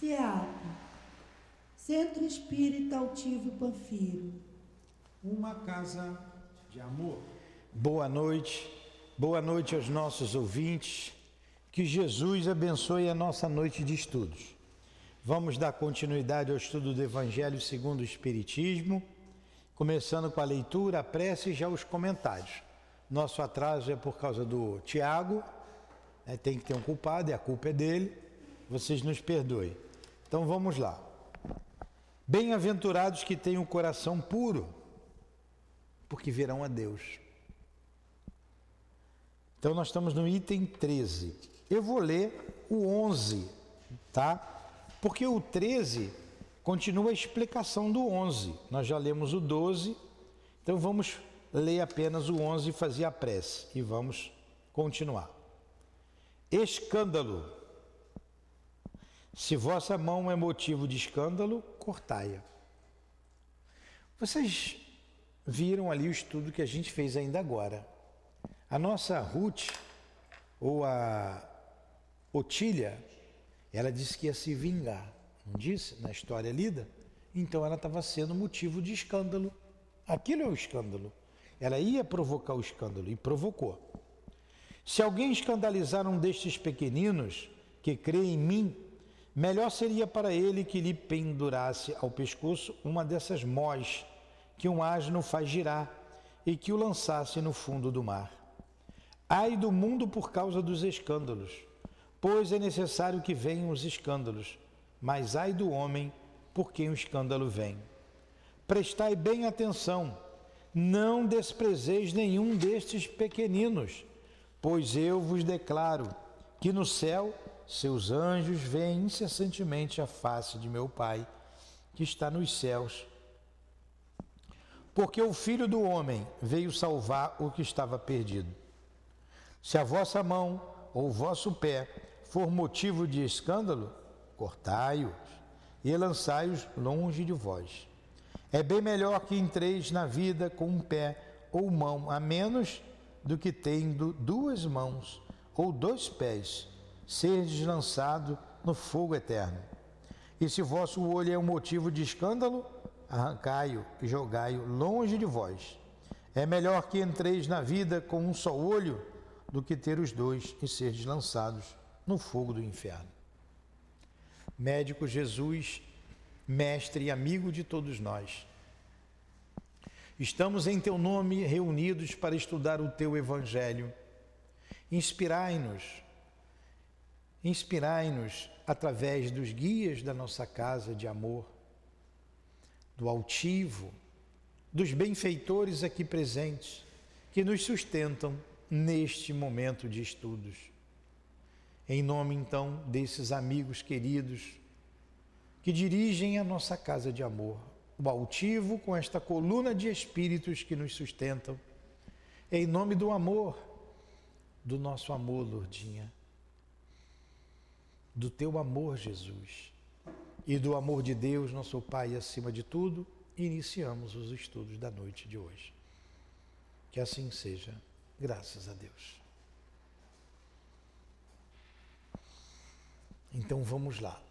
CEAP, Centro Espírita Altivo Panfiro. Uma casa de amor. Boa noite aos nossos ouvintes. Que Jesus abençoe a nossa noite de estudos. Vamos dar continuidade ao estudo do Evangelho segundo o Espiritismo, começando com a leitura, a prece e já os comentários. Nosso atraso é por causa do Tiago, tem que ter um culpado e a culpa é dele, vocês nos perdoem. Então vamos lá. Bem-aventurados que têm o coração puro, porque verão a Deus. Então nós estamos no item 13. Eu vou ler o 11, tá? Porque o 13 continua a explicação do 11. Nós já lemos o 12, então vamos ler apenas o 11 e fazer a prece. E vamos continuar. Escândalo. Se vossa mão é motivo de escândalo, cortai-a. Vocês viram ali o estudo que a gente fez ainda agora. A nossa Ruth, ou a Otília, ela disse que ia se vingar, não disse? Na história lida. Então ela estava sendo motivo de escândalo. Aquilo é o escândalo. Ela ia provocar o escândalo e provocou. Se alguém escandalizar um destes pequeninos que crê em mim, melhor seria para ele que lhe pendurasse ao pescoço uma dessas mós que um asno faz girar e que o lançasse no fundo do mar. Ai do mundo por causa dos escândalos, pois é necessário que venham os escândalos, mas ai do homem por quem o escândalo vem. Prestai bem atenção, não desprezeis nenhum destes pequeninos, pois eu vos declaro que no céu seus anjos veem incessantemente a face de meu Pai, que está nos céus. Porque o Filho do Homem veio salvar o que estava perdido. Se a vossa mão ou o vosso pé for motivo de escândalo, cortai-os e lançai-os longe de vós. É bem melhor que entreis na vida com um pé ou mão a menos do que tendo duas mãos ou dois pés, serdes lançado no fogo eterno. E se vosso olho é um motivo de escândalo, arrancai-o e jogai-o longe de vós. É melhor que entreis na vida com um só olho do que ter os dois e serdes lançados no fogo do inferno. Médico Jesus, mestre e amigo de todos nós, estamos em teu nome reunidos para estudar o teu Evangelho. Inspirai-nos através dos guias da nossa casa de amor, do altivo, dos benfeitores aqui presentes, que nos sustentam neste momento de estudos. Em nome, então, desses amigos queridos que dirigem a nossa casa de amor, o altivo com esta coluna de espíritos que nos sustentam, em nome do amor, do nosso amor, Lourdinha, do teu amor, Jesus, e do amor de Deus, nosso Pai, acima de tudo, iniciamos os estudos da noite de hoje. Que assim seja, graças a Deus. Então vamos lá.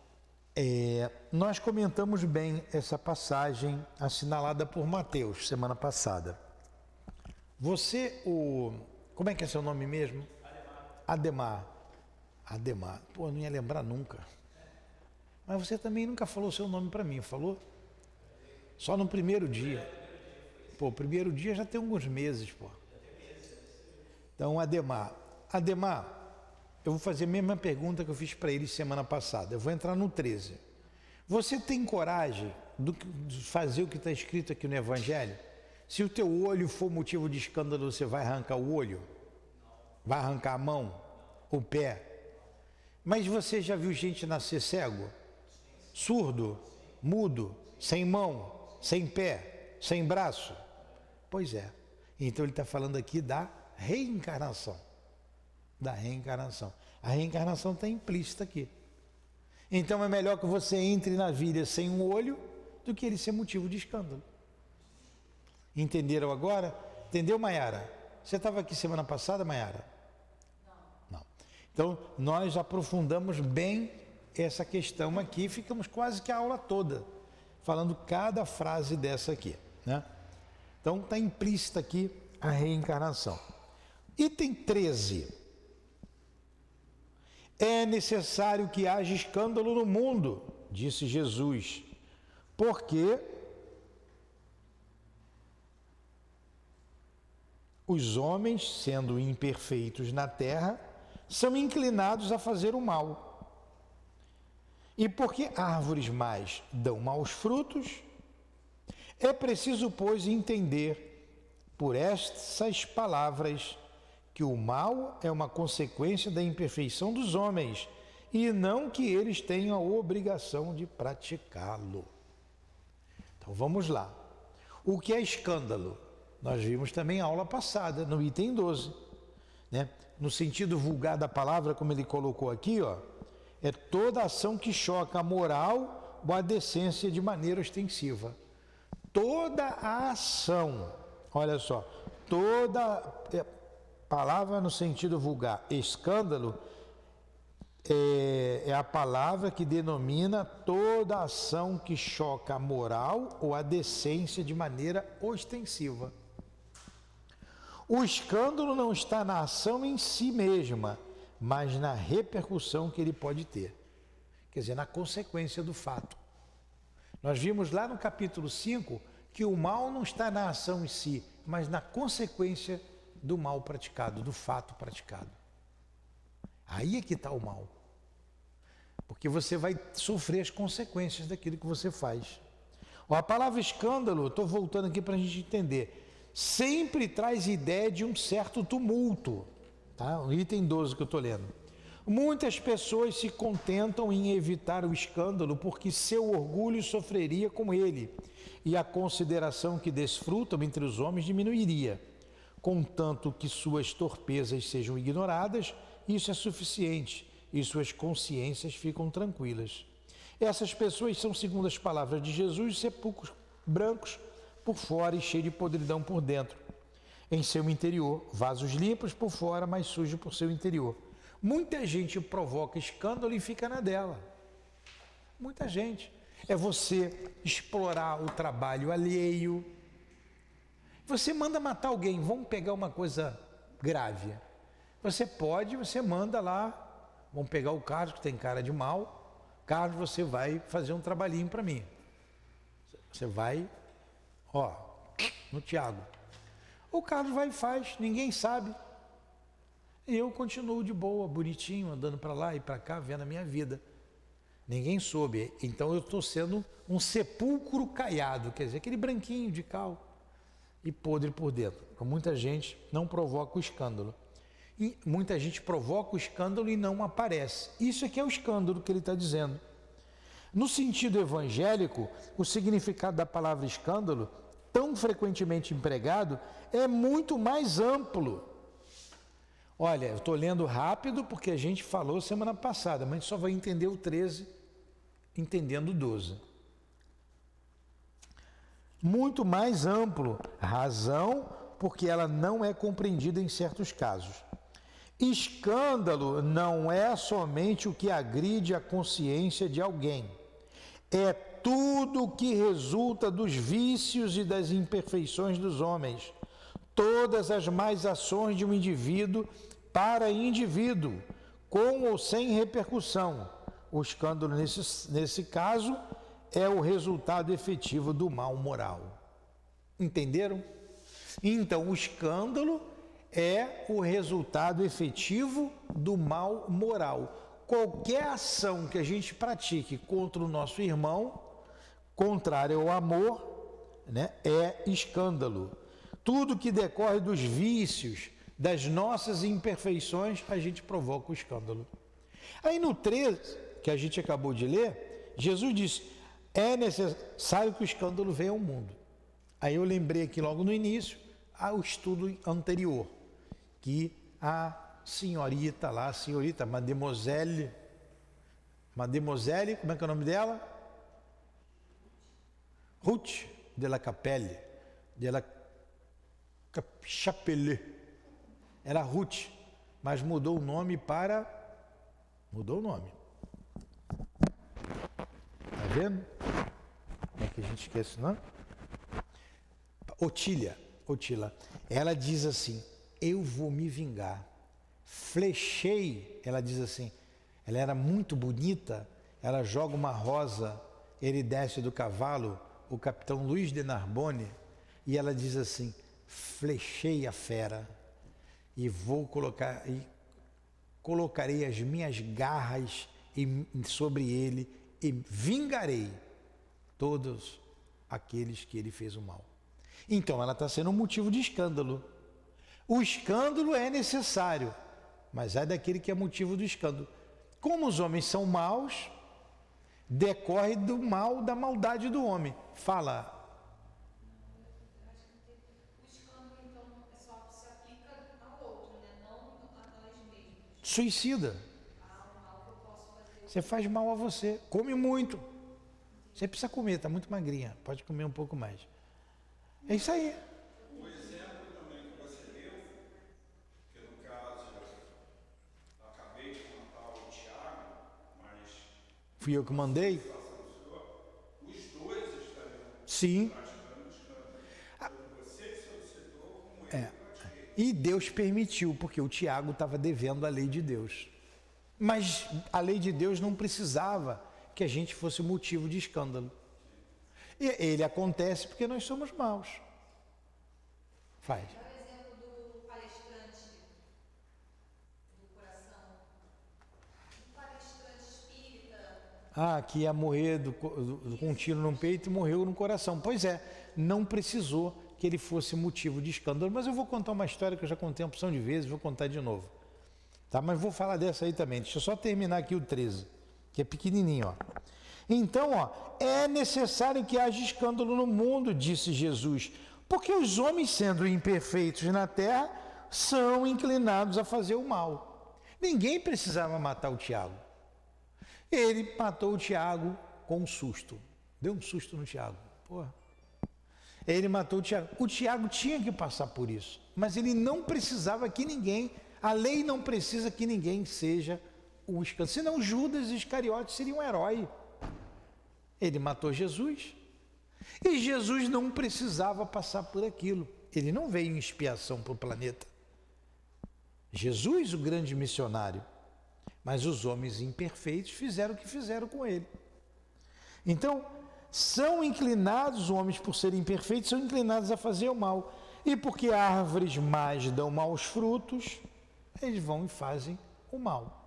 Nós comentamos bem essa passagem assinalada por Mateus semana passada. Como é que é seu nome mesmo? Ademar. Pô, eu não ia lembrar nunca. Mas você também nunca falou seu nome para mim, falou? Só no primeiro dia. Pô, o primeiro dia já tem alguns meses, pô. Então, Ademar, eu vou fazer a mesma pergunta que eu fiz para ele semana passada. Eu vou entrar no 13. Você tem coragem de fazer o que está escrito aqui no Evangelho? Se o teu olho for motivo de escândalo, você vai arrancar o olho? Vai arrancar a mão? O pé? Mas você já viu gente nascer cego? Surdo? Mudo? Sem mão? Sem pé? Sem braço? Pois é. Então ele está falando aqui da reencarnação. Da reencarnação. A reencarnação está implícita aqui. Então é melhor que você entre na vida sem um olho do que ele ser motivo de escândalo. Entenderam agora? Entendeu, Maiara? Você estava aqui semana passada, Maiara? Não. Então nós aprofundamos bem essa questão aqui, ficamos quase que a aula toda falando cada frase dessa aqui, né? Então está implícita aqui a reencarnação. Item 13. É necessário que haja escândalo no mundo, disse Jesus, porque os homens, sendo imperfeitos na terra, são inclinados a fazer o mal. E porque árvores más dão maus frutos, é preciso, pois, entender por essas palavras que o mal é uma consequência da imperfeição dos homens e não que eles tenham a obrigação de praticá-lo. Então vamos lá. O que é escândalo? Nós vimos também a aula passada, no item 12, né? No sentido vulgar da palavra, como ele colocou aqui, ó, é toda ação que choca a moral ou a decência de maneira ostensiva. Toda a ação, olha só, toda palavra no sentido vulgar, escândalo, é a palavra que denomina toda ação que choca a moral ou a decência de maneira ostensiva. O escândalo não está na ação em si mesma, mas na repercussão que ele pode ter. Quer dizer, na consequência do fato. Nós vimos lá no capítulo 5 que o mal não está na ação em si, mas na consequência do mal praticado, do fato praticado. Aí é que está o mal. Porque você vai sofrer as consequências daquilo que você faz. A palavra escândalo, estou voltando aqui para a gente entender, sempre traz ideia de um certo tumulto. Tá? O item 12 que eu estou lendo. Muitas pessoas se contentam em evitar o escândalo porque seu orgulho sofreria com ele e a consideração que desfrutam entre os homens diminuiria. Contanto que suas torpezas sejam ignoradas, isso é suficiente e suas consciências ficam tranquilas. Essas pessoas são, segundo as palavras de Jesus, sepulcros brancos por fora e cheios de podridão por dentro. Em seu interior, vasos limpos por fora, mas sujos por seu interior. Muita gente provoca escândalo e fica na dela. Muita gente. É você explorar o trabalho alheio. Você manda matar alguém, vamos pegar uma coisa grave. Você pode, você manda lá, vamos pegar o Carlos, que tem cara de mal. Carlos, você vai fazer um trabalhinho para mim. Você vai, ó, no Tiago. O Carlos vai e faz, ninguém sabe. E eu continuo de boa, bonitinho, andando para lá e para cá, vendo a minha vida. Ninguém soube. Então eu estou sendo um sepulcro caiado, quer dizer, aquele branquinho de cal e podre por dentro. Muita gente não provoca o escândalo. E muita gente provoca o escândalo e não aparece. Isso é que é o escândalo que ele está dizendo. No sentido evangélico, o significado da palavra escândalo, tão frequentemente empregado, é muito mais amplo. Olha, eu estou lendo rápido porque a gente falou semana passada, mas a gente só vai entender o 13 entendendo o 12. Muito mais amplo, razão porque ela não é compreendida em certos casos. Escândalo não é somente o que agride a consciência de alguém, é tudo o que resulta dos vícios e das imperfeições dos homens, todas as más ações de um indivíduo para indivíduo, com ou sem repercussão. O escândalo, nesse caso, é o resultado efetivo do mal moral. Entenderam? Então, o escândalo é o resultado efetivo do mal moral. Qualquer ação que a gente pratique contra o nosso irmão, contrário ao amor, né, é escândalo. Tudo que decorre dos vícios, das nossas imperfeições, a gente provoca o escândalo. Aí no 13, que a gente acabou de ler, Jesus disse, é necessário que o escândalo venha ao mundo. Aí eu lembrei aqui logo no início, ao estudo anterior, que a senhorita lá, a senhorita Mademoiselle, como é que é o nome dela? Ruth de la Capelle, de la Chapelle. Era Ruth, mas mudou o nome para... Mudou o nome. vendo? Como é que a gente esquece, não? Otila, ela diz assim, eu vou me vingar. Flechei, ela diz assim, ela era muito bonita, ela joga uma rosa, ele desce do cavalo, o capitão Luiz de Narbonne, e ela diz assim, flechei a fera e colocarei as minhas garras sobre ele e vingarei todos aqueles que ele fez o mal. Então ela está sendo um motivo de escândalo. O escândalo é necessário, mas é daquele que é motivo do escândalo. Como os homens são maus, decorre do mal, da maldade do homem. Fala. O escândalo, então, só se aplica ao outro, né? Não a nós mesmos. Suicida. O mal que eu posso fazer. Você faz mal a você. Come muito. Você precisa comer, está muito magrinha. Pode comer um pouco mais. É isso aí. O exemplo também que você deu, que no caso eu acabei de matar o Tiago, mas Fui eu que mandei? os dois estariam Sim. praticando o escândalo. Tanto você solicitou como eu pratiquei. E Deus permitiu, porque o Tiago estava devendo a lei de Deus. Mas a lei de Deus não precisava que a gente fosse motivo de escândalo. E ele acontece porque nós somos maus. Faz. Dá o exemplo do palestrante do coração. O palestrante espírita. Que ia morrer com um tiro no peito e morreu no coração. Pois é, não precisou que ele fosse motivo de escândalo. Mas eu vou contar uma história que eu já contei uma opção de vezes, vou contar de novo. Tá? Mas vou falar dessa aí também. Deixa eu só terminar aqui o 13, que é pequenininho, ó. Então, é necessário que haja escândalo no mundo, disse Jesus, porque os homens, sendo imperfeitos na terra, são inclinados a fazer o mal. Ninguém precisava matar o Tiago. Ele matou o Tiago com um susto. Deu um susto no Tiago. Porra. Ele matou o Tiago. O Tiago tinha que passar por isso, mas ele não precisava que ninguém, a lei não precisa que ninguém seja o escândalo. Senão Judas Iscariote seria um herói. Ele matou Jesus. E Jesus não precisava passar por aquilo. Ele não veio em expiação para o planeta. Jesus, o grande missionário. Mas os homens imperfeitos fizeram o que fizeram com ele. Então, são inclinados, os homens por serem imperfeitos, são inclinados a fazer o mal. E porque árvores más dão maus frutos, eles vão e fazem o mal.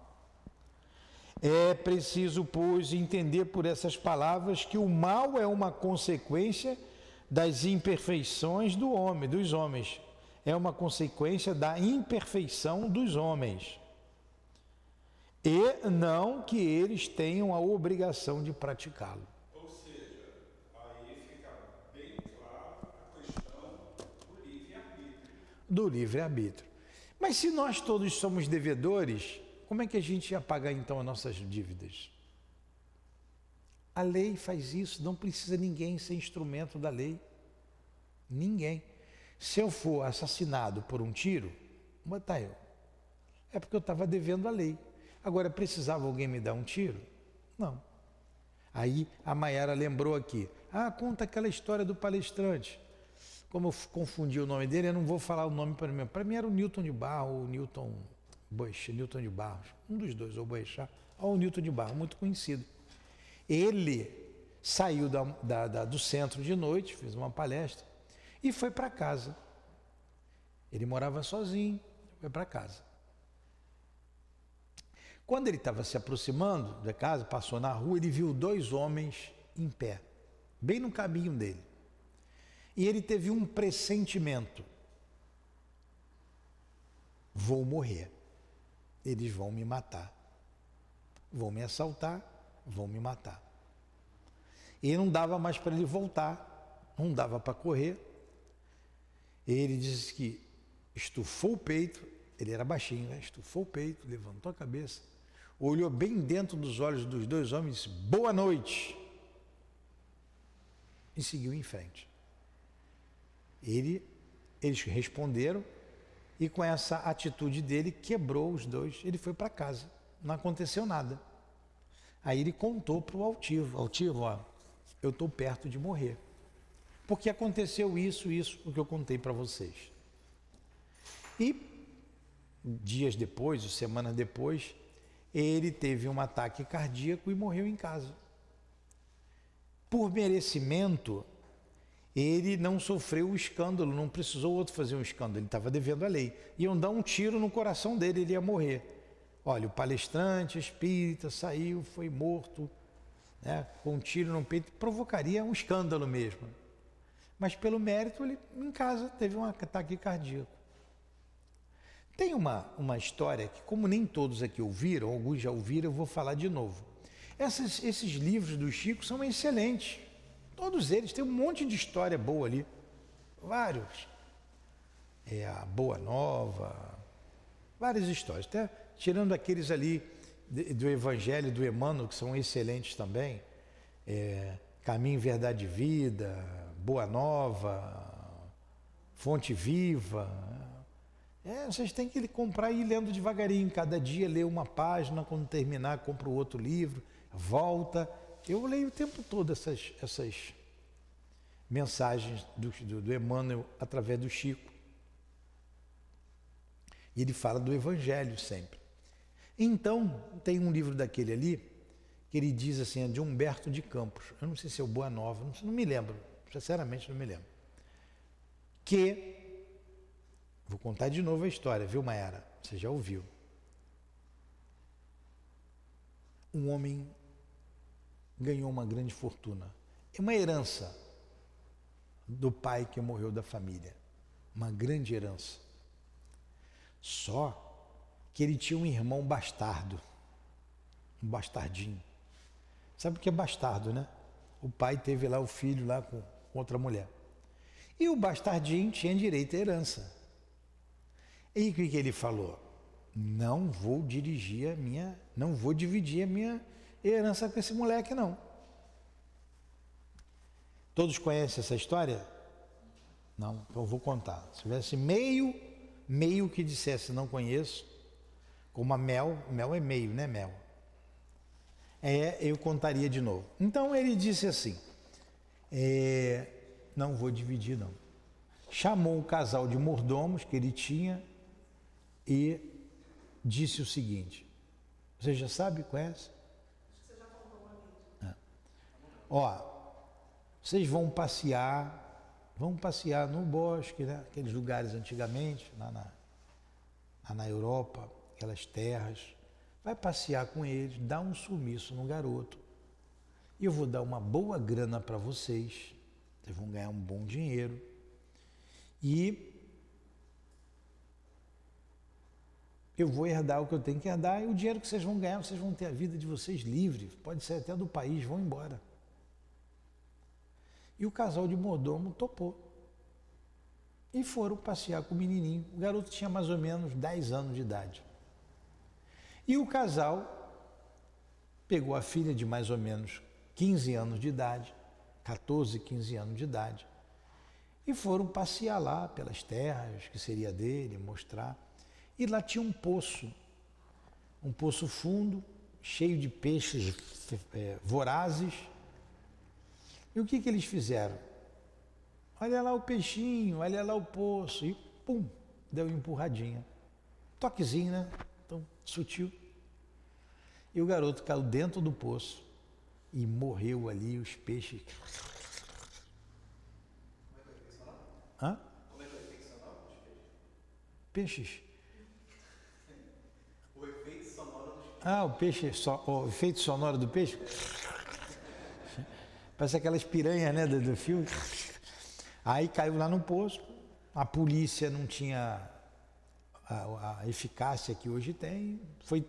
É preciso, pois, entender por essas palavras que o mal é uma consequência das imperfeições do homem, dos homens. É uma consequência da imperfeição dos homens. E não que eles tenham a obrigação de praticá-lo. Ou seja, aí fica bem claro a questão do livre-arbítrio. Do livre-arbítrio. Mas se nós todos somos devedores, como é que a gente ia pagar então as nossas dívidas? A lei faz isso, não precisa ninguém ser instrumento da lei. Ninguém. Se eu for assassinado por um tiro, vou botar eu. É porque eu estava devendo a lei. Agora, precisava alguém me dar um tiro? Não. Aí a Maiara lembrou aqui. Conta aquela história do palestrante. Como eu confundi o nome dele, eu não vou falar o nome para mim. Para mim era o Newton de Barros, ou Newton Bush, Newton de Barros. Um dos dois, ou Boechat, ou o Newton de Barros, muito conhecido. Ele saiu do centro de noite, fez uma palestra e foi para casa. Ele morava sozinho, foi para casa. Quando ele estava se aproximando da casa, passou na rua, ele viu dois homens em pé, bem no caminho dele. E ele teve um pressentimento. Vou morrer. Eles vão me matar. Vão me assaltar, vão me matar. E não dava mais para ele voltar, não dava para correr. Ele disse que estufou o peito, ele era baixinho, né? Estufou o peito, levantou a cabeça, olhou bem dentro dos olhos dos dois homens e disse, boa noite. E seguiu em frente. Eles responderam e com essa atitude dele quebrou os dois. Ele foi para casa, não aconteceu nada. Aí ele contou para o altivo, ó, eu estou perto de morrer. Porque aconteceu isso, o que eu contei para vocês. E dias depois, ou semanas depois, ele teve um ataque cardíaco e morreu em casa. Por merecimento, ele não sofreu o escândalo, não precisou outro fazer um escândalo, ele estava devendo a lei. Iam dar um tiro no coração dele, ele ia morrer. Olha, o palestrante espírita saiu, foi morto, né, com um tiro no peito, provocaria um escândalo mesmo. Mas pelo mérito, ele em casa teve um ataque cardíaco. Tem uma história que, como nem todos aqui ouviram, alguns já ouviram, eu vou falar de novo. Esses livros do Chico são excelentes. Todos eles, tem um monte de história boa ali. Vários. A Boa Nova, várias histórias. Até tirando aqueles ali do Evangelho, do Emmanuel, que são excelentes também. Caminho, Verdade e Vida, Boa Nova, Fonte Viva. Vocês têm que comprar e ir lendo devagarinho. Cada dia lê uma página, quando terminar, compra o outro livro, volta. Eu leio o tempo todo essas mensagens do Emmanuel através do Chico. E ele fala do Evangelho sempre. Então, tem um livro daquele ali, que ele diz assim, é de Humberto de Campos. Eu não sei se é o Boa Nova, não me lembro. Sinceramente, não me lembro. Vou contar de novo a história, viu, Mayara? Você já ouviu. Um homem ganhou uma grande fortuna. É uma herança do pai que morreu da família. Uma grande herança. Só que ele tinha um irmão bastardo. Um bastardinho. Sabe o que é bastardo, né? O pai teve lá o filho lá com outra mulher. E o bastardinho tinha direito à herança. E o que ele falou? Não vou dividir a minha herança com esse moleque, não. Todos conhecem essa história? Não, então eu vou contar. Se tivesse meio que dissesse não conheço, como a mel é meio, né, mel? Eu contaria de novo. Então ele disse assim, não vou dividir não. Chamou o casal de mordomos que ele tinha e disse o seguinte, você já sabe, conhece? Você já contou uma vez. Vocês vão passear no bosque, né? Aqueles lugares antigamente, lá na Europa, aquelas terras. Vai passear com eles, dá um sumiço no garoto. E eu vou dar uma boa grana para vocês. Vocês vão ganhar um bom dinheiro. E eu vou herdar o que eu tenho que herdar. E o dinheiro que vocês vão ganhar, vocês vão ter a vida de vocês livre. Pode ser até do país, vão embora. E o casal de mordomo topou. E foram passear com o menininho. O garoto tinha mais ou menos 10 anos de idade. E o casal pegou a filha de mais ou menos 15 anos de idade, 14, 15 anos de idade, e foram passear lá pelas terras, que seria dele, mostrar. E lá tinha um poço fundo, cheio de peixes vorazes. E o que eles fizeram? Olha lá o peixinho, olha lá o poço. E pum, deu uma empurradinha. Toquezinho, né? Tão sutil. E o garoto caiu dentro do poço e morreu ali, os peixes. Hã? Como é que é o efeito sonoro dos peixes? Peixes. O efeito sonoro dos peixes. O peixe, o efeito sonoro do peixe. Parece aquelas piranhas, né, do filme. Aí caiu lá no poço. A polícia não tinha a eficácia que hoje tem, foi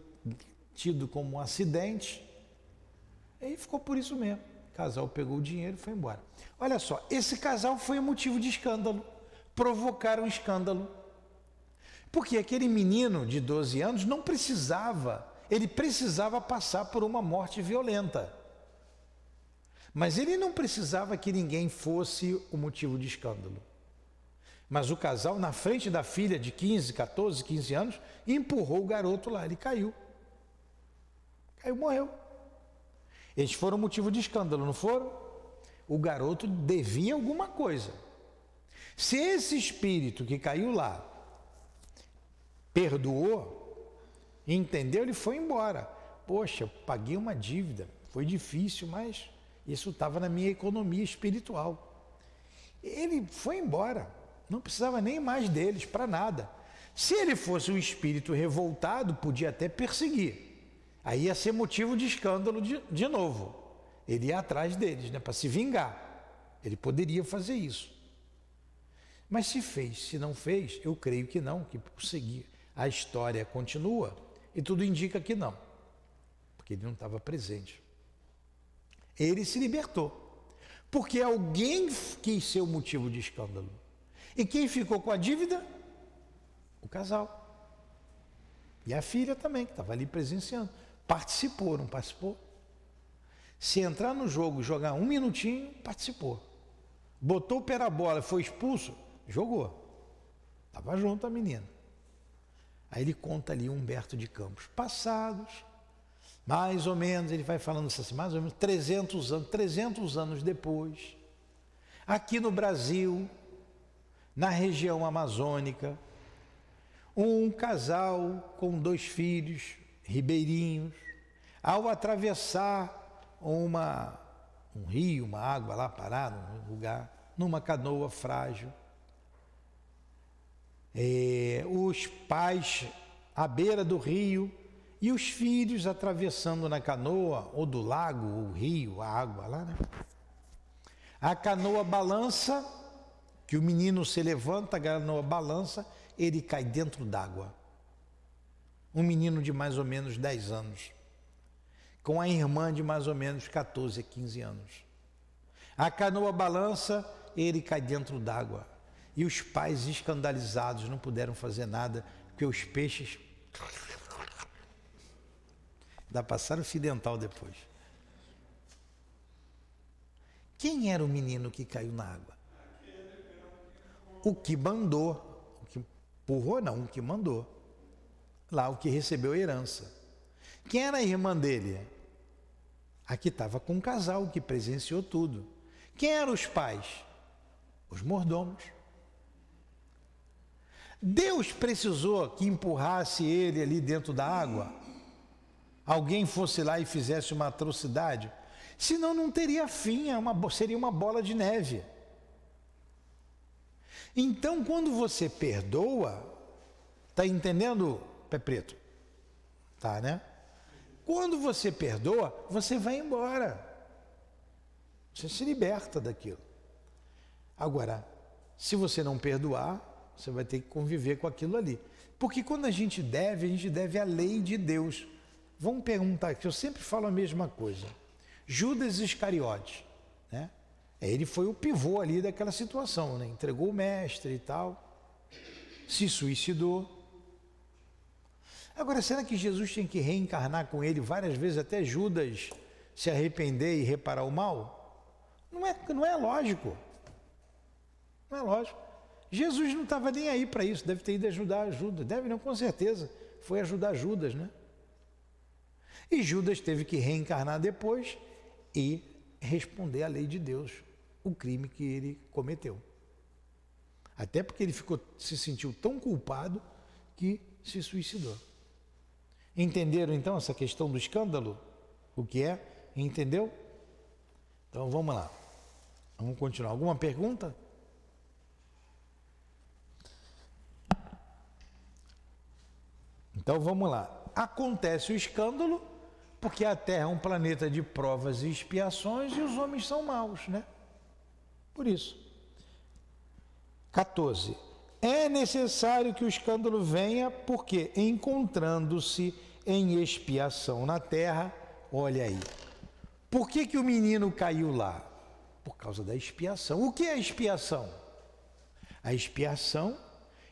tido como um acidente e ficou por isso mesmo. O casal pegou o dinheiro e foi embora. Olha só, esse casal foi motivo de escândalo, provocaram escândalo, porque aquele menino de 12 anos não precisava, ele precisava passar por uma morte violenta, mas ele não precisava que ninguém fosse o motivo de escândalo. Mas o casal, na frente da filha de 14, 15 anos, empurrou o garoto lá, ele caiu. Morreu. Eles foram motivo de escândalo, não foram? O garoto devia alguma coisa. Se esse espírito que caiu lá perdoou, entendeu, ele foi embora. Poxa, eu paguei uma dívida, foi difícil, mas isso estava na minha economia espiritual. Ele foi embora, não precisava nem mais deles para nada. Se ele fosse um espírito revoltado, podia até perseguir. Aí ia ser motivo de escândalo de novo. Ele ia atrás deles, né, para se vingar. Ele poderia fazer isso. Mas se fez, se não fez, eu creio que não, que por seguir a história continua e tudo indica que não, porque ele não estava presente. Ele se libertou, porque alguém quis ser o motivo de escândalo. E quem ficou com a dívida? O casal. E a filha também, que estava ali presenciando. Participou, não participou? Se entrar no jogo, jogar 1 minutinho, participou. Botou o pé na bola, foi expulso, jogou. Estava junto a menina. Aí ele conta ali Humberto de Campos. Passados, mais ou menos, ele vai falando assim, mais ou menos 300 anos depois, aqui no Brasil, na região amazônica, um casal com 2 filhos, ribeirinhos, ao atravessar um rio, uma água lá parada, num lugar, numa canoa frágil, os pais à beira do rio e os filhos atravessando na canoa, ou do lago, ou rio, a água lá, né? A canoa balança, que o menino se levanta, a canoa balança, ele cai dentro d'água. Um menino de mais ou menos 10 anos, com a irmã de mais ou menos 14 a 15 anos. A canoa balança, ele cai dentro d'água. E os pais escandalizados não puderam fazer nada, porque os peixes... Ainda passaram o fio dental depois. Quem era o menino que caiu na água? O que mandou, o que empurrou não, o que mandou. Lá o que recebeu a herança. Quem era a irmã dele? A que estava com o casal, que presenciou tudo. Quem eram os pais? Os mordomos. Deus precisou que empurrasse ele ali dentro da água? Alguém fosse lá e fizesse uma atrocidade? Senão não teria fim, seria uma bola de neve. Então, quando você perdoa, está entendendo, pé preto? Tá, né? Quando você perdoa, você vai embora. Você se liberta daquilo. Agora, se você não perdoar, você vai ter que conviver com aquilo ali. Porque quando a gente deve à lei de Deus. Vamos perguntar, que eu sempre falo a mesma coisa. Judas Iscariotes, né? Ele foi o pivô ali daquela situação, né? Entregou o mestre e tal, se suicidou. Agora, será que Jesus tem que reencarnar com ele várias vezes até Judas se arrepender e reparar o mal? Não é lógico. Não é lógico. Jesus não estava nem aí para isso, deve ter ido ajudar Judas. Deve não, com certeza. Foi ajudar Judas, né? E Judas teve que reencarnar depois e responder à lei de Deus, o crime que ele cometeu. Até porque ele se sentiu tão culpado que se suicidou. Entenderam então essa questão do escândalo? O que é? Entendeu? Então vamos lá. Vamos continuar. Alguma pergunta? Então vamos lá. Acontece o escândalo porque a Terra é um planeta de provas e expiações e os homens são maus, né? Por isso. 14. É necessário que o escândalo venha porque, encontrando-se em expiação na Terra, olha aí. Por que o menino caiu lá? Por causa da expiação. O que é a expiação? A expiação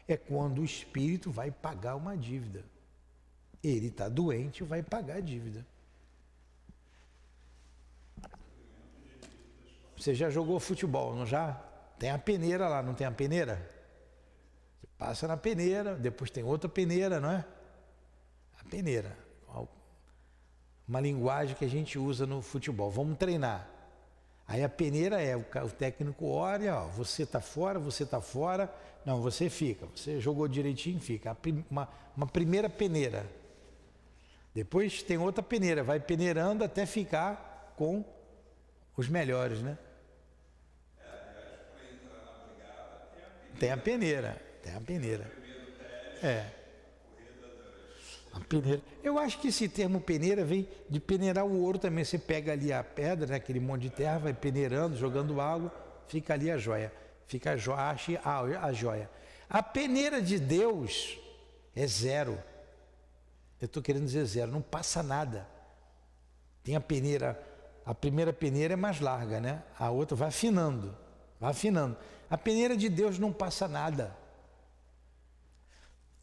é quando o espírito vai pagar uma dívida. Ele está doente e vai pagar a dívida. Você já jogou futebol, não já? Tem a peneira lá, não tem a peneira? Você passa na peneira, depois tem outra peneira, não é? A peneira. uma linguagem que a gente usa no futebol. Vamos treinar. Aí a peneira o técnico olha, ó, você está fora, não, você fica, você jogou direitinho, fica. Uma primeira peneira. Depois tem outra peneira, vai peneirando até ficar com os melhores, né? Tem a peneira. É. A peneira. Eu acho que esse termo peneira vem de peneirar o ouro também. Você pega ali a pedra, né, aquele monte de terra, vai peneirando, jogando água, fica ali a joia. Fica a joia. A peneira de Deus é zero. Eu estou querendo dizer zero, não passa nada. Tem a peneira, a primeira peneira é mais larga, né? A outra vai afinando. A peneira de Deus não passa nada.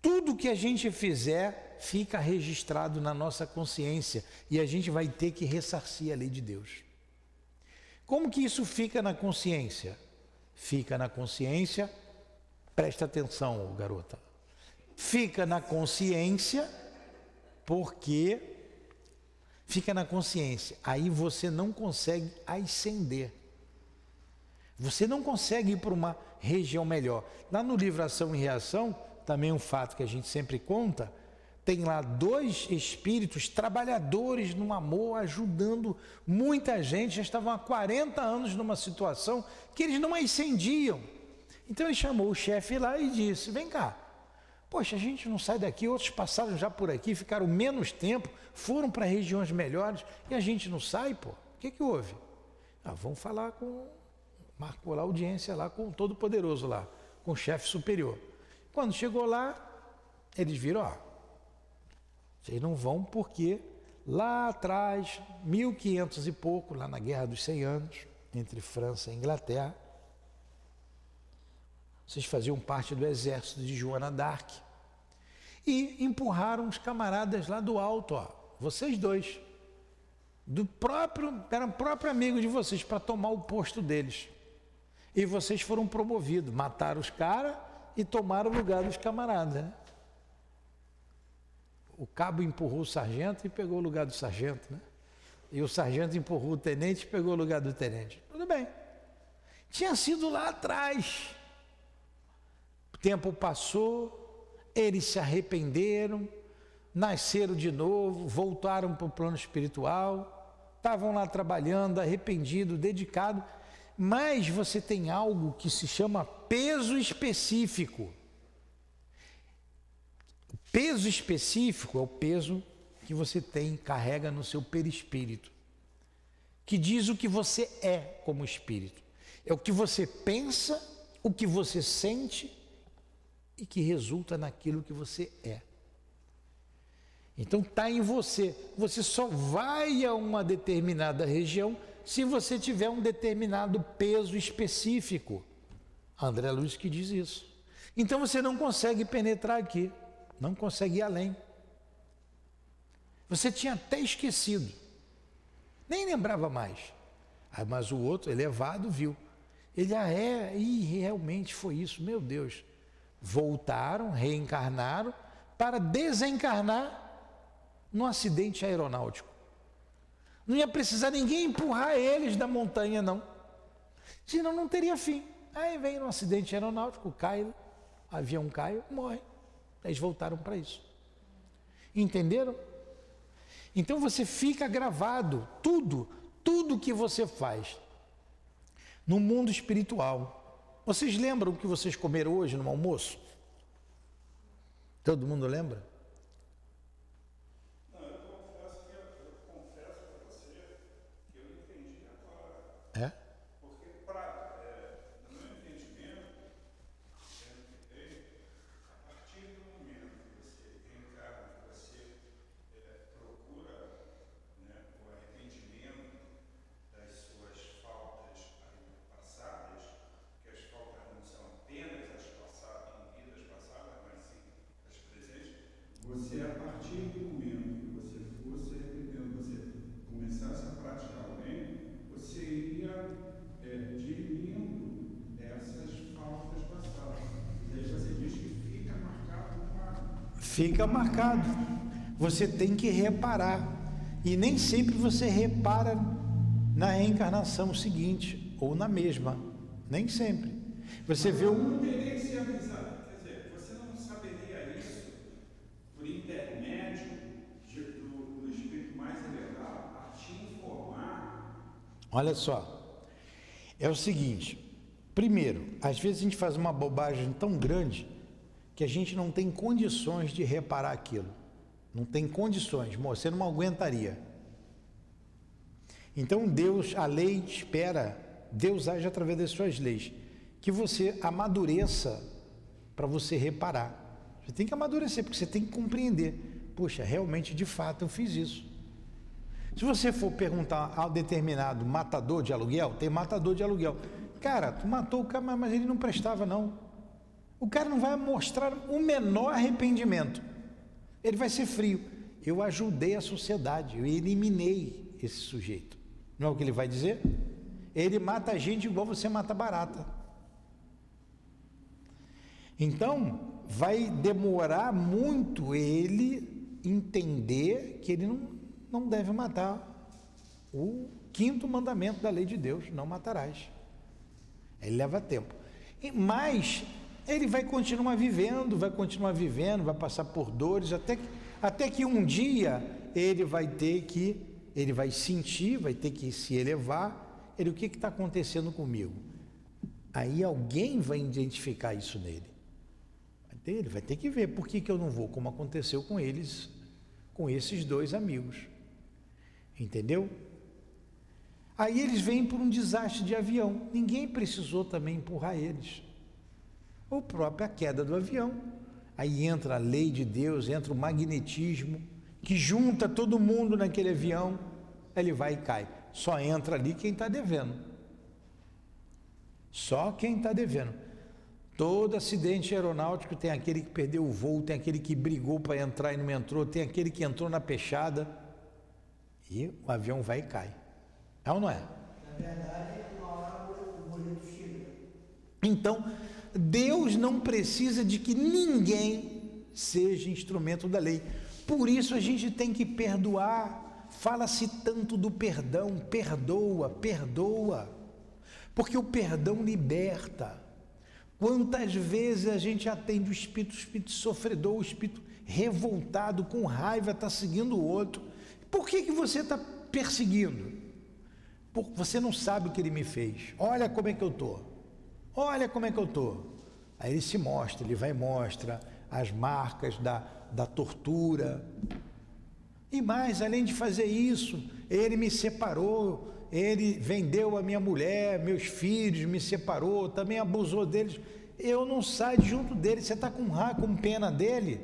Tudo que a gente fizer fica registrado na nossa consciência e a gente vai ter que ressarcir a lei de Deus. Como que isso fica na consciência? Fica na consciência, presta atenção, garota. Fica na consciência porque fica na consciência. Aí você não consegue ascender. Você não consegue ir para uma região melhor. Lá no livro Ação e Reação, também um fato que a gente sempre conta, tem lá 2 espíritos trabalhadores no amor, ajudando muita gente, já estavam há 40 anos numa situação que eles não ascendiam. Então ele chamou o chefe lá e disse, vem cá, poxa, a gente não sai daqui, outros passaram já por aqui, ficaram menos tempo, foram para regiões melhores e a gente não sai, pô, o que houve? Vamos falar com, marcou lá a audiência lá com o Todo-Poderoso lá, com o chefe superior. Quando chegou lá, eles viram, vocês não vão porque lá atrás, 1500 e pouco, lá na Guerra dos 100 Anos, entre França e Inglaterra, vocês faziam parte do exército de Joana d'Arc e empurraram os camaradas lá do alto, vocês 2, eram próprio amigo de vocês, para tomar o posto deles. E vocês foram promovidos, mataram os caras e tomaram o lugar dos camaradas, né? O cabo empurrou o sargento e pegou o lugar do sargento, né? E o sargento empurrou o tenente e pegou o lugar do tenente. Tudo bem. Tinha sido lá atrás. O tempo passou, eles se arrependeram, nasceram de novo, voltaram para o plano espiritual, estavam lá trabalhando, arrependido, dedicado, mas você tem algo que se chama peso específico. Peso específico é o peso que você carrega no seu perispírito, que diz o que você é como espírito. É o que você pensa, o que você sente e que resulta naquilo que você é. Então está em você. Você só vai a uma determinada região se você tiver um determinado peso específico. André Luiz que diz isso. Então você não consegue penetrar aqui. Não consegue ir além. Você tinha até esquecido. Nem lembrava mais. Mas o outro, elevado, viu. Ele, realmente foi isso, meu Deus. Voltaram, reencarnaram, para desencarnar num acidente aeronáutico. Não ia precisar ninguém empurrar eles da montanha, não. Senão não teria fim. Aí vem um acidente aeronáutico, cai, o avião cai, morre. Eles voltaram para isso. Entenderam? Então você fica gravado, tudo que você faz no mundo espiritual. Vocês lembram o que vocês comeram hoje no almoço? Todo mundo lembra? Não, eu confesso para você que eu entendi agora. É? Porque, no meu entendimento, a partir do momento que você reencarna, que você procura, né, o arrependimento das suas faltas passadas, que as faltas não são apenas as passadas, em vidas passadas, mas sim as presentes, você, a partir do momento que você fosse arrependendo, você começasse a praticar o bem, você iria diminuindo essas faltas passadas. E aí você diz que fica marcado uma... Fica marcado. Você tem que reparar. E nem sempre você repara na reencarnação seguinte, ou na mesma, nem sempre. Você vê Não teria que ser avisado, quer dizer, você não saberia isso por intermédio do espírito mais elevado a te informar. Olha só, é o seguinte, primeiro, às vezes a gente faz uma bobagem tão grande que a gente não tem condições de reparar aquilo. Não tem condições, você não aguentaria. Então Deus, a lei espera, Deus age através das suas leis, que você amadureça para você reparar. Você tem que amadurecer, porque você tem que compreender. Poxa, realmente, de fato, eu fiz isso. Se você for perguntar a um determinado matador de aluguel, tem matador de aluguel. Cara, tu matou o cara, mas ele não prestava, não. O cara não vai mostrar o menor arrependimento. Ele vai ser frio. Eu ajudei a sociedade, eu eliminei esse sujeito. Não é o que ele vai dizer? Ele mata a gente igual você mata barata. Então, vai demorar muito ele entender que ele não deve matar. O 5º mandamento da lei de Deus, não matarás. Ele leva tempo. Mas ele vai continuar vivendo, vai passar por dores, até que um dia ele vai sentir, vai ter que se elevar. O que está acontecendo comigo? Aí alguém vai identificar isso nele. Ele vai ter que ver por que eu não vou, como aconteceu com eles, com esses 2 amigos. Entendeu? Aí eles vêm por um desastre de avião. Ninguém precisou também empurrar eles. Ou própria queda do avião. Aí entra a lei de Deus, entra o magnetismo, que junta todo mundo naquele avião, ele vai e cai. Só entra ali quem está devendo. Só quem está devendo. Todo acidente aeronáutico tem aquele que perdeu o voo, tem aquele que brigou para entrar e não entrou, tem aquele que entrou na peixada e o avião vai e cai. É ou não é? Na verdade, uma hora o boleto chega. Então, Deus não precisa de que ninguém seja instrumento da lei. Por isso a gente tem que perdoar. Fala-se tanto do perdão, perdoa. Porque o perdão liberta. Quantas vezes a gente atende o espírito sofredor, o espírito revoltado, com raiva, está seguindo o outro. Por que você está perseguindo? Porque você não sabe o que ele me fez. Olha como é que eu estou. Aí ele se mostra, ele vai e mostra as marcas da tortura. E mais, além de fazer isso, ele me separou, ele vendeu a minha mulher, meus filhos, me separou, também abusou deles. Eu não saio junto dele. Você está com raiva, com pena dele?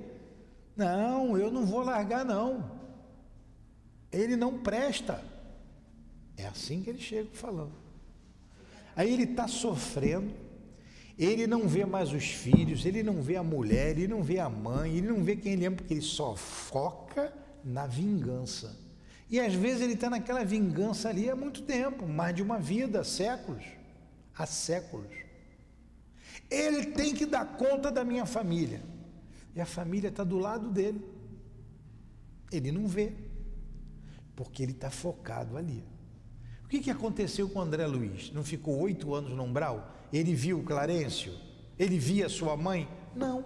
Não, eu não vou largar, não. Ele não presta. É assim que ele chega falando. Aí ele está sofrendo, ele não vê mais os filhos, ele não vê a mulher, ele não vê a mãe, ele não vê quem ele ama, porque ele só foca na vingança. E às vezes ele está naquela vingança ali há muito tempo, mais de uma vida, há séculos. Ele tem que dar conta da minha família, e a família está do lado dele. Ele não vê, porque ele está focado ali. O que aconteceu com o André Luiz? Não ficou 8 anos no umbral? Ele viu o Clarencio? Ele via sua mãe? Não.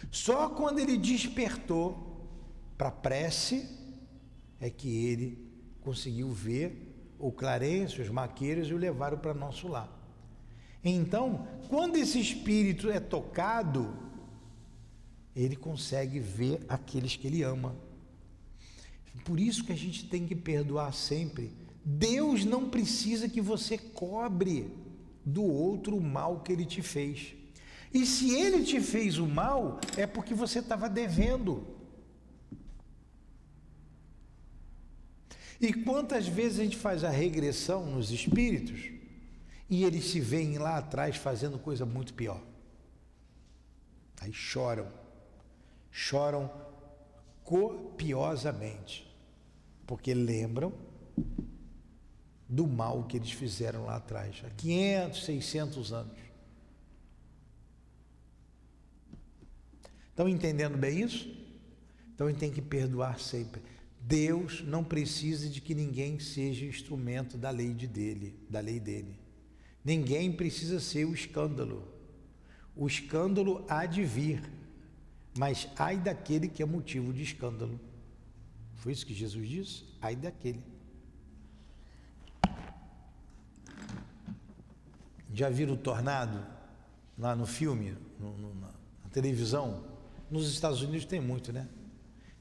Só quando ele despertou para a prece é que ele conseguiu ver o Clarencio, os maqueiros, e o levaram para nosso lar. Então, quando esse espírito é tocado, ele consegue ver aqueles que ele ama. Por isso que a gente tem que perdoar sempre. Deus não precisa que você cobre do outro o mal que ele te fez. E se ele te fez o mal, é porque você estava devendo. E quantas vezes a gente faz a regressão nos espíritos e eles se veem lá atrás fazendo coisa muito pior. Aí choram copiosamente, porque lembram do mal que eles fizeram lá atrás, há 500, 600 anos. Estão entendendo bem isso? Então a gente tem que perdoar sempre. Deus não precisa de que ninguém seja instrumento da lei dele. Ninguém precisa ser o escândalo. O escândalo há de vir, mas ai daquele que é motivo de escândalo. Foi isso que Jesus disse? Ai daquele. Já viram o tornado lá no filme, na televisão? Nos Estados Unidos tem muito, né?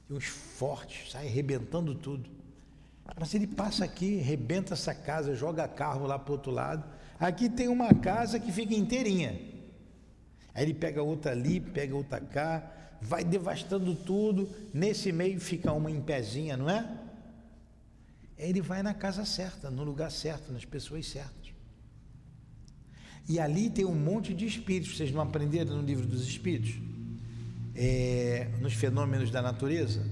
Tem uns fortes, sai arrebentando tudo. Mas ele passa aqui, arrebenta essa casa, joga carro lá para o outro lado. Aqui tem uma casa que fica inteirinha. Aí ele pega outra ali, pega outra cá, vai devastando tudo. Nesse meio fica uma em pezinha, não é? Aí ele vai na casa certa, no lugar certo, nas pessoas certas. E ali tem um monte de espíritos. Vocês não aprenderam no livro dos espíritos? Nos fenômenos da natureza?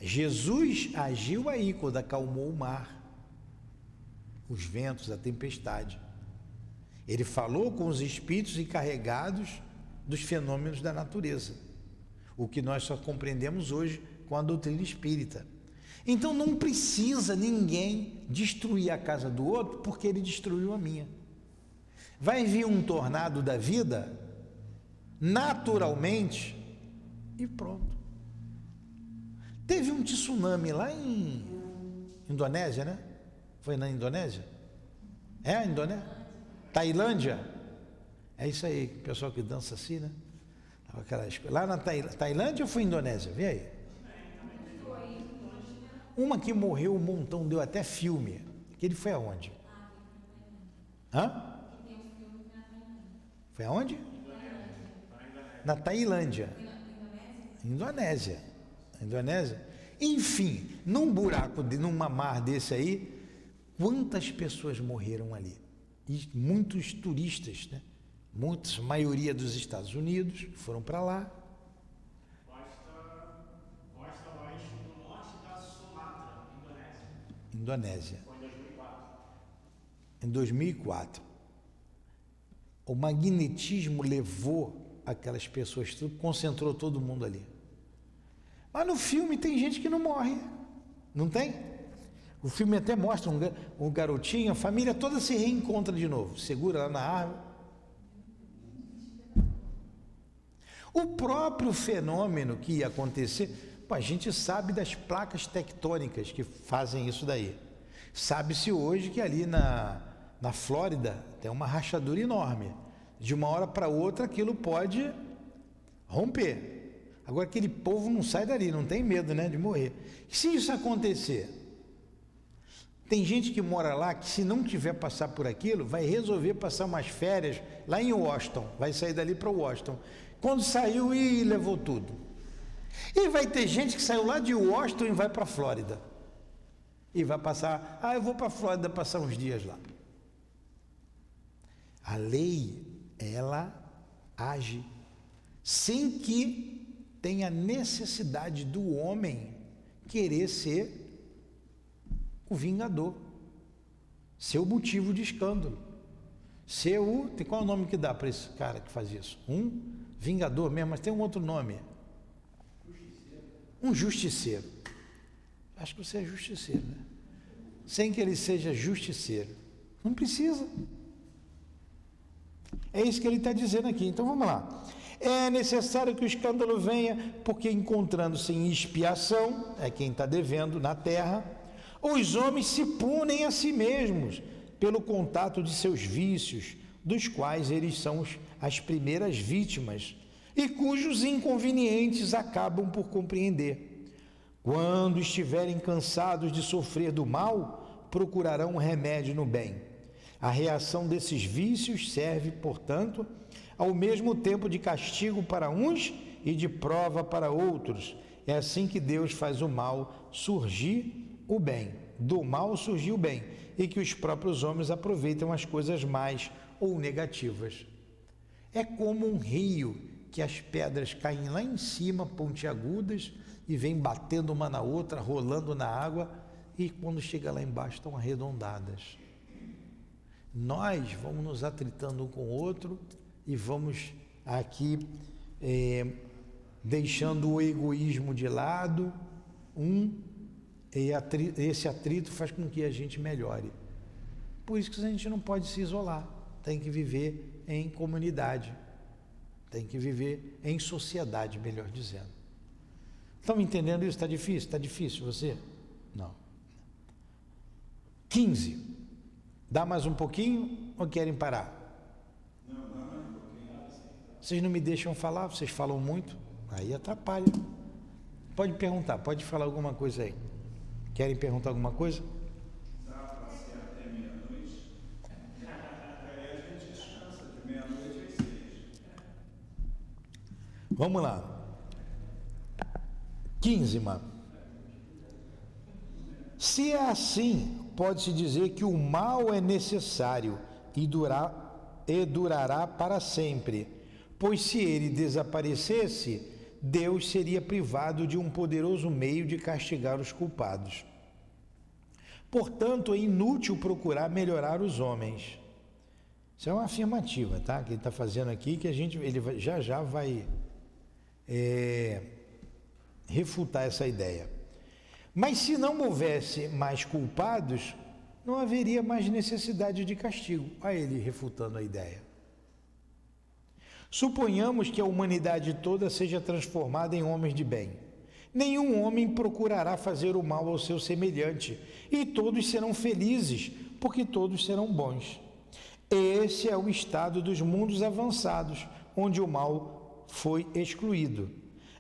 Jesus agiu aí quando acalmou o mar, os ventos, a tempestade. Ele falou com os espíritos encarregados dos fenômenos da natureza, o que nós só compreendemos hoje com a doutrina espírita. Então não precisa ninguém destruir a casa do outro porque ele destruiu a minha. Vai vir um tornado da vida, naturalmente, e pronto. Teve um tsunami lá em Indonésia, né? Foi na Indonésia? É a Indonésia? Tailândia? É isso aí, o pessoal que dança assim, né? Lá na Tailândia ou foi Indonésia? Vê aí. Uma que morreu um montão, deu até filme. Aquele foi aonde? Hã? Foi aonde? Na Tailândia. Indonésia. Enfim, num buraco, num mar desse aí, quantas pessoas morreram ali? E muitos turistas, né? Muitos, maioria dos Estados Unidos, foram para lá. Costa oeste do norte da Sumatra, Indonésia. Indonésia. Foi em 2004. Em 2004. O magnetismo levou aquelas pessoas, tudo, concentrou todo mundo ali. Mas no filme tem gente que não morre, não tem? O filme até mostra um garotinho, a família toda se reencontra de novo, segura lá na árvore. O próprio fenômeno que ia acontecer, a gente sabe das placas tectônicas que fazem isso daí. Sabe-se hoje que ali na Flórida tem uma rachadura enorme. De uma hora para outra aquilo pode romper. Agora aquele povo não sai dali, não tem medo, né, de morrer. Se isso acontecer, tem gente que mora lá que se não tiver passar por aquilo, vai resolver passar umas férias lá em Washington, vai sair dali para Washington. Quando saiu, e levou tudo. E vai ter gente que saiu lá de Washington e vai para a Flórida. E vai passar, eu vou para a Flórida passar uns dias lá. A lei, ela age sem que tenha necessidade do homem querer ser o vingador, ser o motivo de escândalo, ser qual é o nome que dá para esse cara que faz isso? Um vingador mesmo, mas tem um outro nome. Um justiceiro. Acho que você é justiceiro, né? Sem que ele seja justiceiro. Não precisa. É isso que ele está dizendo aqui. Então vamos lá. É necessário que o escândalo venha, porque encontrando-se em expiação, é quem está devendo na terra, os homens se punem a si mesmos pelo contato de seus vícios, dos quais eles são as primeiras vítimas, e cujos inconvenientes acabam por compreender. Quando estiverem cansados de sofrer do mal, procurarão um remédio no bem. A reação desses vícios serve, portanto, ao mesmo tempo de castigo para uns e de prova para outros. É assim que Deus faz o mal surgir o bem. Do mal surgir o bem, e que os próprios homens aproveitam as coisas mais ou negativas. É como um rio que as pedras caem lá em cima, pontiagudas, e vêm batendo uma na outra, rolando na água, e quando chega lá embaixo estão arredondadas. Nós vamos nos atritando um com o outro e vamos aqui deixando o egoísmo de lado, um E esse atrito faz com que a gente melhore. Por isso que a gente não pode se isolar, tem que viver em comunidade, tem que viver em sociedade, melhor dizendo. Estão entendendo isso? Está difícil? Está difícil você? Não. 15. Dá mais um pouquinho ou querem parar? Não, dá mais um pouquinho. Vocês não me deixam falar, vocês falam muito, aí atrapalha. Pode perguntar, pode falar alguma coisa aí. Querem perguntar alguma coisa? Dá para ser até meia-noite? Aí a gente descansa de meia-noite às 6. Vamos lá. 15, mano. Se é assim, pode-se dizer que o mal é necessário e durará para sempre, pois se ele desaparecesse, Deus seria privado de um poderoso meio de castigar os culpados. Portanto, é inútil procurar melhorar os homens. Isso é uma afirmativa, tá? Que ele está fazendo aqui, que ele já vai refutar essa ideia. Mas se não houvesse mais culpados, não haveria mais necessidade de castigo. Olha ele refutando a ideia. Suponhamos que a humanidade toda seja transformada em homens de bem. Nenhum homem procurará fazer o mal ao seu semelhante, e todos serão felizes, porque todos serão bons. Esse é o estado dos mundos avançados, onde o mal foi excluído.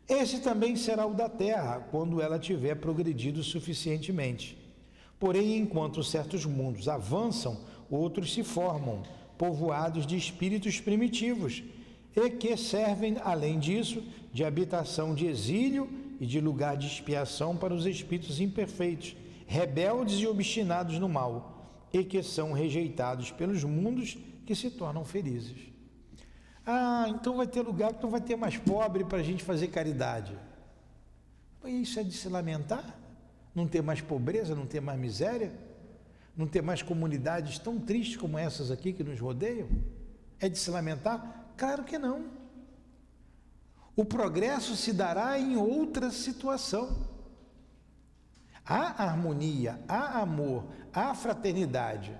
Esse também será o da Terra, quando ela tiver progredido suficientemente. Porém, enquanto certos mundos avançam, outros se formam, povoados de espíritos primitivos, e que servem, além disso, de habitação de exílio e de lugar de expiação para os espíritos imperfeitos, rebeldes e obstinados no mal, e que são rejeitados pelos mundos que se tornam felizes. Ah, então vai ter lugar que não vai ter mais pobre para a gente fazer caridade. Isso é de se lamentar? Não ter mais pobreza, não ter mais miséria? Não ter mais comunidades tão tristes como essas aqui que nos rodeiam? É de se lamentar? Claro que não. O progresso se dará em outra situação. Há harmonia, há amor, há fraternidade,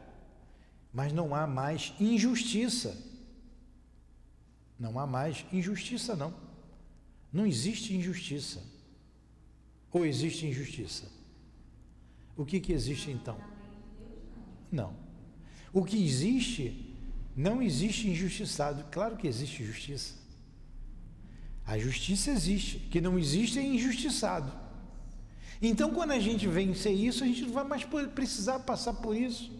mas não há mais injustiça. Não há mais injustiça, não. Não existe injustiça. Ou existe injustiça? O que existe então? Não. O que existe, não existe injustiçado. Claro que existe justiça. A justiça existe. O que não existe é injustiçado. Então, quando a gente vencer isso, a gente não vai mais precisar passar por isso.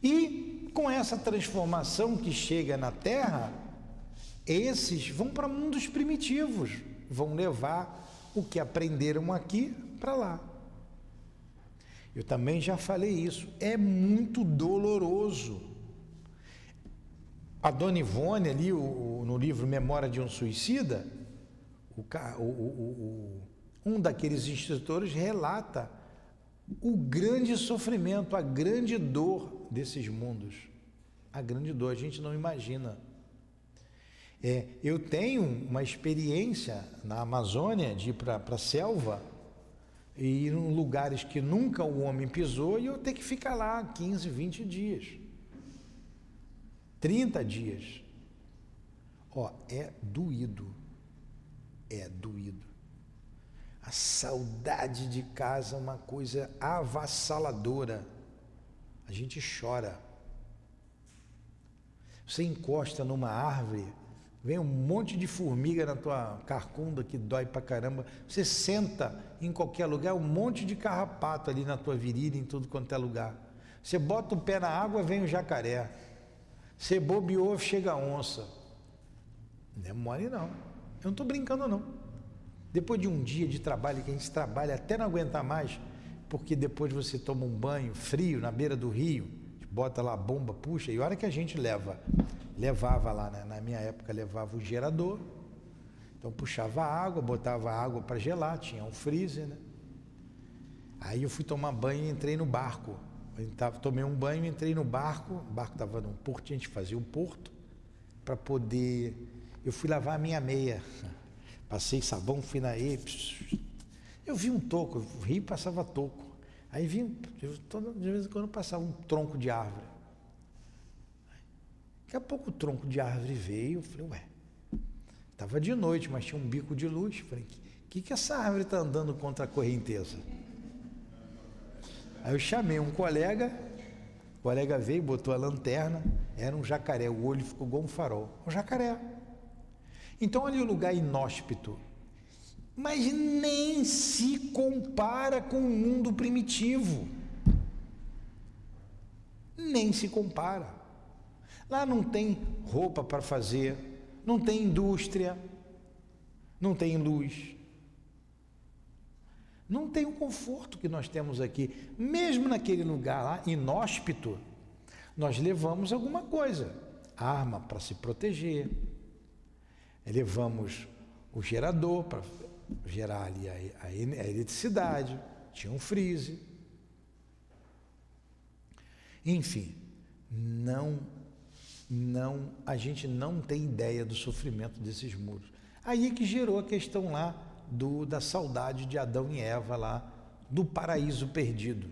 E com essa transformação que chega na Terra, esses vão para mundos primitivos, vão levar o que aprenderam aqui para lá. Eu também já falei isso, é muito doloroso. A Dona Ivone ali, no livro Memória de um Suicida, um daqueles instrutores relata o grande sofrimento, a grande dor desses mundos. A grande dor, a gente não imagina. Eu tenho uma experiência na Amazônia de ir para a selva e ir em lugares que nunca o homem pisou e eu ter que ficar lá 15, 20 dias. 30 dias. É doído. É doído. A saudade de casa é uma coisa avassaladora. A gente chora. Você encosta numa árvore, vem um monte de formiga na tua carcunda que dói pra caramba. Você senta em qualquer lugar, um monte de carrapato ali na tua virilha, em tudo quanto é lugar. Você bota o pé na água, vem o jacaré. Você bobeou, chega a onça. Não é mole não. Eu não estou brincando não. Depois de um dia de trabalho, que a gente trabalha até não aguentar mais, porque depois você toma um banho frio na beira do rio, bota lá a bomba, puxa, e a hora que a gente levava lá, né? Na minha época levava o gerador, então puxava a água, botava a água para gelar, tinha um freezer, né? Aí eu fui tomar banho e entrei no barco. Tomei um banho e entrei no barco, o barco estava num porto, a gente fazia um porto, para poder... Eu fui lavar a minha meia, passei sabão, fui na Eu vi um toco, o rio passava toco. Aí vinha, de vez em quando passava um tronco de árvore. Daqui a pouco o tronco de árvore veio, eu falei, ué, estava de noite, mas tinha um bico de luz. Falei, o que essa árvore está andando contra a correnteza? Aí eu chamei um colega, o colega veio, botou a lanterna, era um jacaré, o olho ficou igual um farol. Um jacaré. Então ali o lugar inóspito, mas nem se compara com o mundo primitivo. Nem se compara. Lá não tem roupa para fazer, não tem indústria, não tem luz, não tem o conforto que nós temos aqui. Mesmo naquele lugar lá, inóspito, nós levamos alguma coisa, arma para se proteger, levamos o gerador para gerar ali a eletricidade, tinha um freezer. Enfim, a gente não tem ideia do sofrimento desses muros. Aí é que gerou a questão lá da saudade de Adão e Eva lá, do paraíso perdido.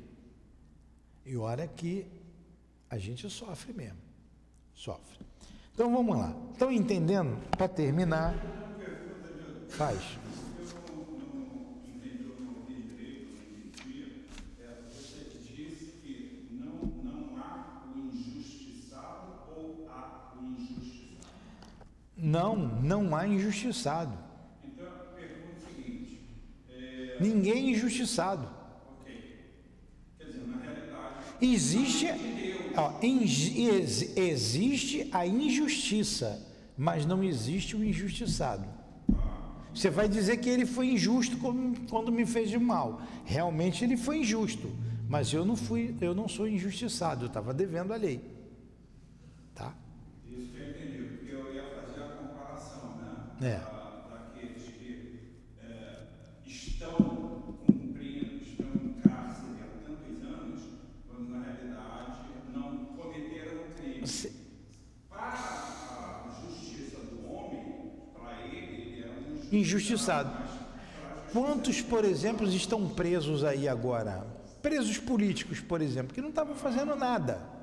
E olha que a gente sofre mesmo, sofre. Então vamos lá. Estão entendendo? Para terminar, faz. Não há injustiçado. Então, a pergunta é a seguinte: ninguém é injustiçado. ok, quer dizer, na realidade, Existe a injustiça, mas não existe o injustiçado. Você vai dizer que ele foi injusto quando me fez de mal. Realmente ele foi injusto, mas eu não sou injustiçado, eu estava devendo a lei. Tá? isso que eu entendi, porque eu ia fazer a comparação, né? Daqueles que estão cumprindo, estão em cárcere há tantos anos, quando na realidade não cometeram o crime. Para a justiça do homem, para ele era um Injustiçado. Quantos, por exemplo, estão presos aí agora? Presos políticos, por exemplo, que não estavam fazendo nada.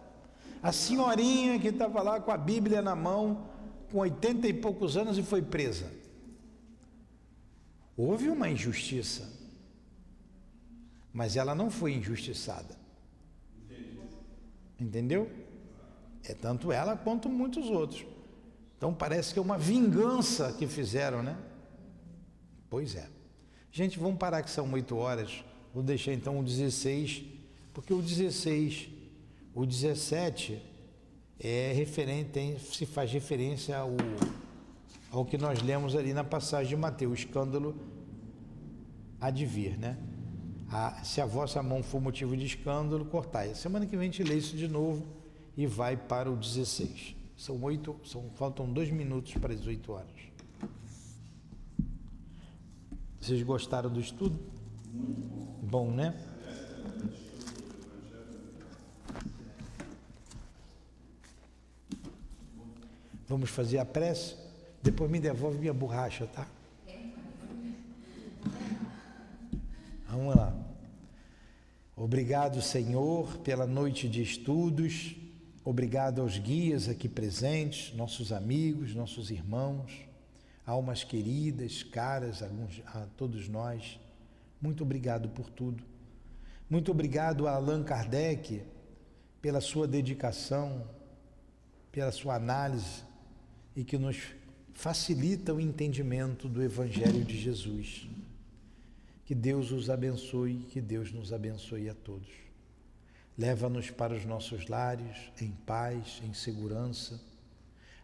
A senhorinha que estava lá com a Bíblia na mão, com 80 e poucos anos e foi presa. Houve uma injustiça, mas ela não foi injustiçada. Entendeu? É tanto ela quanto muitos outros. Então parece que é uma vingança que fizeram, né? Pois é. Gente, vamos parar que são 8 horas. Vou deixar então o 16, porque o 16, o 17 é referente, se faz referência ao que nós lemos ali na passagem de Mateus, o escândalo há de vir, né? Se a vossa mão for motivo de escândalo, cortai. Semana que vem a gente lê isso de novo e vai para o 16. Faltam 2 minutos para as 8 horas. Vocês gostaram do estudo? Bom, né? Vamos fazer a prece? Depois me devolve minha borracha, tá? Vamos lá. Obrigado, Senhor, pela noite de estudos. Obrigado aos guias aqui presentes, nossos amigos, nossos irmãos, almas queridas, caras a todos nós. Muito obrigado por tudo. Muito obrigado a Allan Kardec pela sua dedicação, pela sua análise e que nos facilita o entendimento do Evangelho de Jesus. Que Deus os abençoe, que Deus nos abençoe a todos. Leva-nos para os nossos lares, em paz, em segurança.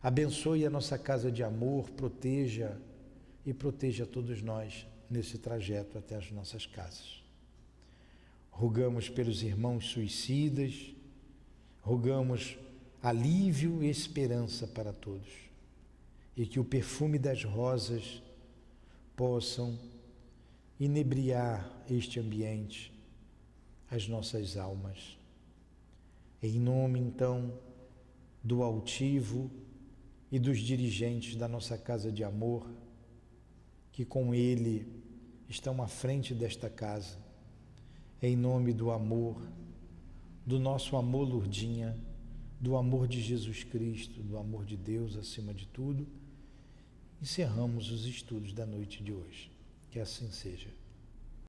Abençoe a nossa casa de amor, proteja todos nós nesse trajeto até as nossas casas. Rogamos pelos irmãos suicidas, rogamos alívio e esperança para todos, e que o perfume das rosas possam inebriar este ambiente, as nossas almas. Em nome, então, do altivo e dos dirigentes da nossa casa de amor, que com ele estão à frente desta casa, em nome do amor, do nosso amor, Lourdinha, do amor de Jesus Cristo, do amor de Deus acima de tudo, encerramos os estudos da noite de hoje. Que assim seja.